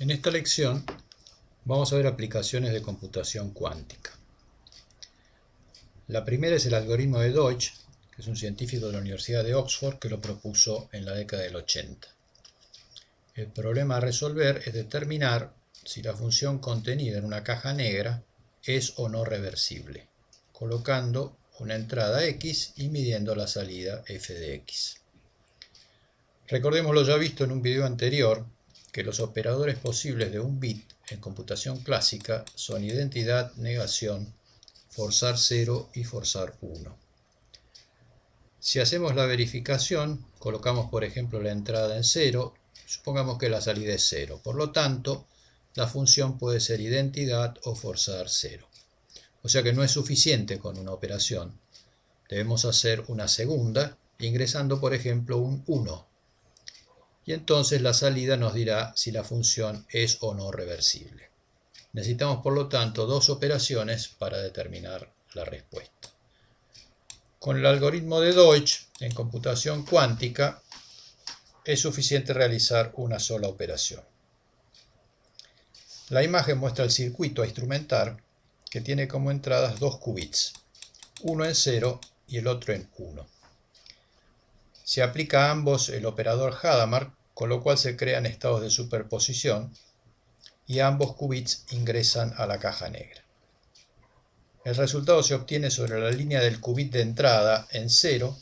En esta lección vamos a ver aplicaciones de computación cuántica. La primera es el algoritmo de Deutsch, que es un científico de la Universidad de Oxford que lo propuso en la década del 80. El problema a resolver es determinar si la función contenida en una caja negra es o no reversible, colocando una entrada x y midiendo la salida f de x. Recordemos lo ya visto en un video anterior, que los operadores posibles de un bit en computación clásica son identidad, negación, forzar 0 y forzar 1. Si hacemos la verificación, colocamos por ejemplo la entrada en 0, supongamos que la salida es 0. Por lo tanto, la función puede ser identidad o forzar 0. O sea que no es suficiente con una operación. Debemos hacer una segunda, ingresando por ejemplo un 1. Y entonces la salida nos dirá si la función es o no reversible. Necesitamos por lo tanto dos operaciones para determinar la respuesta. Con el algoritmo de Deutsch en computación cuántica es suficiente realizar una sola operación. La imagen muestra el circuito a instrumentar que tiene como entradas dos qubits, uno en 0 y el otro en 1. Se aplica a ambos el operador Hadamard, con lo cual se crean estados de superposición y ambos qubits ingresan a la caja negra. El resultado se obtiene sobre la línea del qubit de entrada en 0,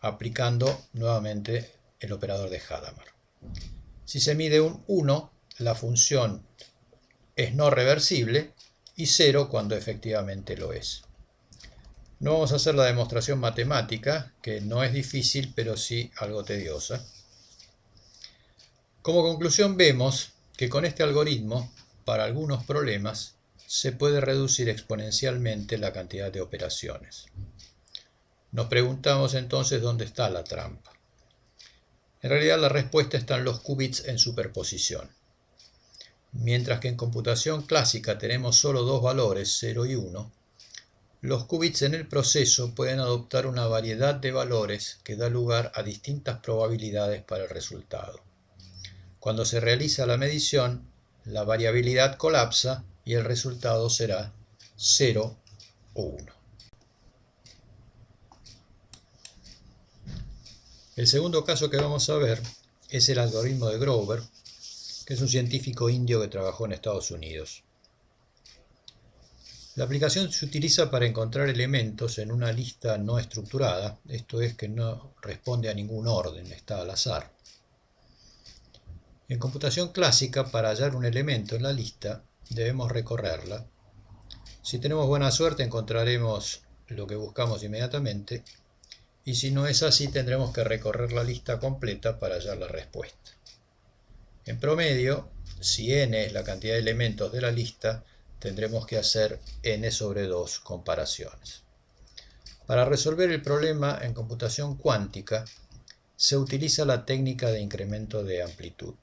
aplicando nuevamente el operador de Hadamard. Si se mide un 1, la función es no reversible y 0 cuando efectivamente lo es. No vamos a hacer la demostración matemática, que no es difícil, pero sí algo tediosa. Como conclusión vemos que con este algoritmo, para algunos problemas, se puede reducir exponencialmente la cantidad de operaciones. Nos preguntamos entonces dónde está la trampa. En realidad la respuesta está en los qubits en superposición. Mientras que en computación clásica tenemos solo dos valores, 0 y 1, los qubits en el proceso pueden adoptar una variedad de valores que da lugar a distintas probabilidades para el resultado. Cuando se realiza la medición, la variabilidad colapsa y el resultado será 0 o 1. El segundo caso que vamos a ver es el algoritmo de Grover, que es un científico indio que trabajó en Estados Unidos. La aplicación se utiliza para encontrar elementos en una lista no estructurada, esto es que no responde a ningún orden, está al azar. En computación clásica, para hallar un elemento en la lista, debemos recorrerla. Si tenemos buena suerte, encontraremos lo que buscamos inmediatamente, y si no es así, tendremos que recorrer la lista completa para hallar la respuesta. En promedio, si n es la cantidad de elementos de la lista, tendremos que hacer n sobre 2 comparaciones. Para resolver el problema en computación cuántica, se utiliza la técnica de incremento de amplitud.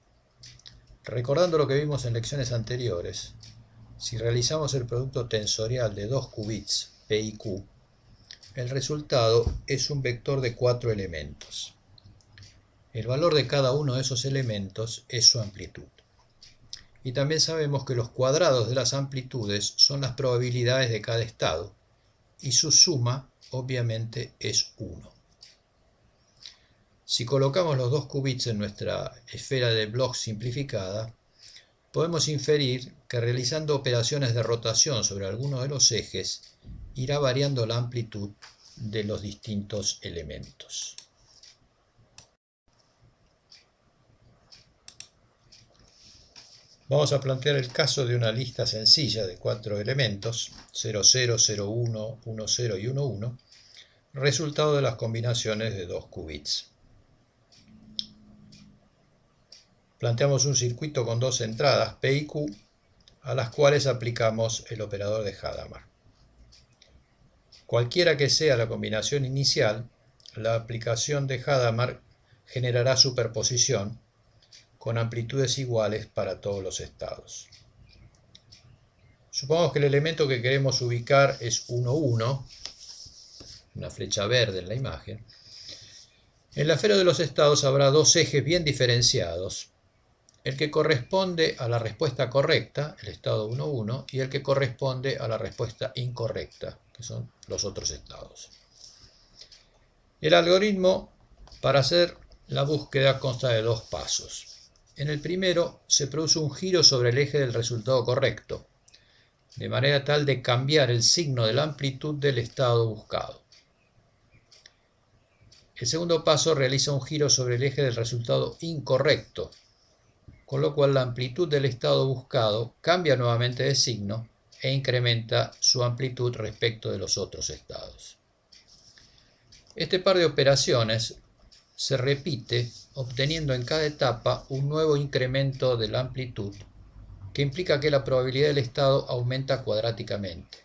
Recordando lo que vimos en lecciones anteriores, si realizamos el producto tensorial de dos qubits, p y q, el resultado es un vector de 4 elementos. El valor de cada uno de esos elementos es su amplitud. Y también sabemos que los cuadrados de las amplitudes son las probabilidades de cada estado, y su suma obviamente es 1. Si colocamos los dos qubits en nuestra esfera de Bloch simplificada, podemos inferir que realizando operaciones de rotación sobre alguno de los ejes, irá variando la amplitud de los distintos elementos. Vamos a plantear el caso de una lista sencilla de 4 elementos, 0, 0, 0, 1, 1, 0 y 1, 1, resultado de las combinaciones de dos qubits. Planteamos un circuito con dos entradas, P y Q, a las cuales aplicamos el operador de Hadamard. Cualquiera que sea la combinación inicial, la aplicación de Hadamard generará superposición con amplitudes iguales para todos los estados. Supongamos que el elemento que queremos ubicar es 1, 1, una flecha verde en la imagen. En la esfera de los estados habrá dos ejes bien diferenciados, el que corresponde a la respuesta correcta, el estado 1,1, y el que corresponde a la respuesta incorrecta, que son los otros estados. El algoritmo para hacer la búsqueda consta de dos pasos. En el primero se produce un giro sobre el eje del resultado correcto, de manera tal de cambiar el signo de la amplitud del estado buscado. El segundo paso realiza un giro sobre el eje del resultado incorrecto, con lo cual la amplitud del estado buscado cambia nuevamente de signo e incrementa su amplitud respecto de los otros estados. Este par de operaciones se repite obteniendo en cada etapa un nuevo incremento de la amplitud que implica que la probabilidad del estado aumenta cuadráticamente.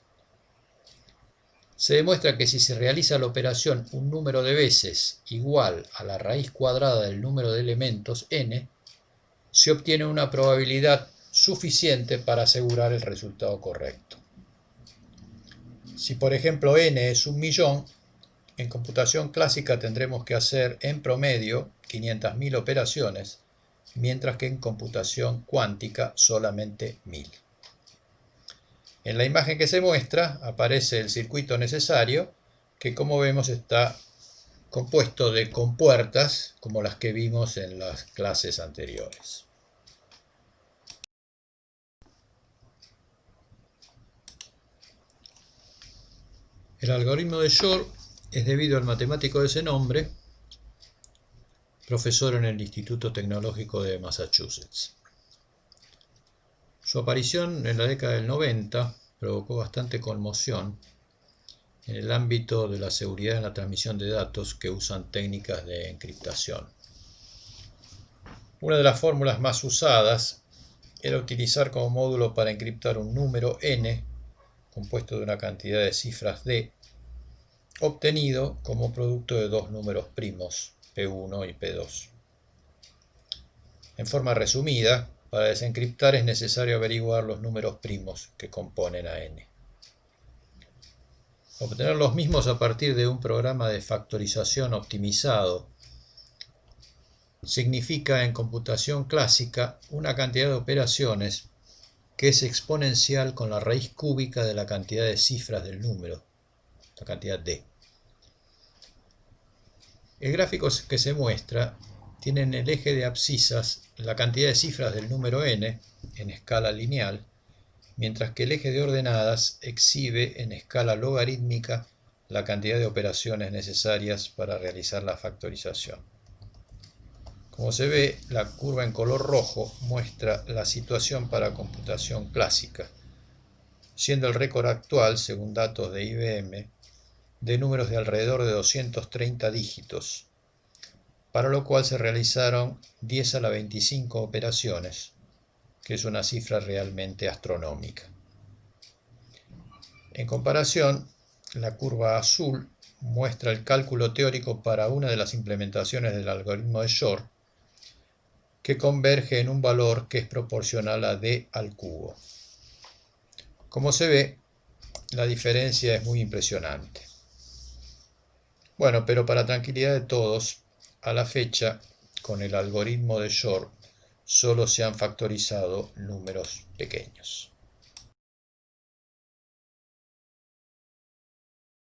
Se demuestra que si se realiza la operación un número de veces igual a la raíz cuadrada del número de elementos n, se obtiene una probabilidad suficiente para asegurar el resultado correcto. Si por ejemplo n es 1.000.000, en computación clásica tendremos que hacer en promedio 500.000 operaciones, mientras que en computación cuántica solamente 1.000. En la imagen que se muestra aparece el circuito necesario, que como vemos está compuesto de compuertas, como las que vimos en las clases anteriores. El algoritmo de Shor es debido al matemático de ese nombre, profesor en el Instituto Tecnológico de Massachusetts. Su aparición en la década del 90 provocó bastante conmoción en el ámbito de la seguridad en la transmisión de datos que usan técnicas de encriptación. Una de las fórmulas más usadas era utilizar como módulo para encriptar un número n compuesto de una cantidad de cifras d, obtenido como producto de dos números primos, P1 y P2. En forma resumida, para desencriptar es necesario averiguar los números primos que componen a n. Obtener los mismos a partir de un programa de factorización optimizado significa en computación clásica una cantidad de operaciones que es exponencial con la raíz cúbica de la cantidad de cifras del número, la cantidad d. El gráfico que se muestra tiene en el eje de abscisas la cantidad de cifras del número n en escala lineal, mientras que el eje de ordenadas exhibe en escala logarítmica la cantidad de operaciones necesarias para realizar la factorización. Como se ve, la curva en color rojo muestra la situación para computación clásica, siendo el récord actual, según datos de IBM, de números de alrededor de 230 dígitos, para lo cual se realizaron 10 a la 25 operaciones, que es una cifra realmente astronómica. En comparación, la curva azul muestra el cálculo teórico para una de las implementaciones del algoritmo de Shor, que converge en un valor que es proporcional a d al cubo. Como se ve, la diferencia es muy impresionante. Bueno, pero para tranquilidad de todos, a la fecha, con el algoritmo de Shor, solo se han factorizado números pequeños.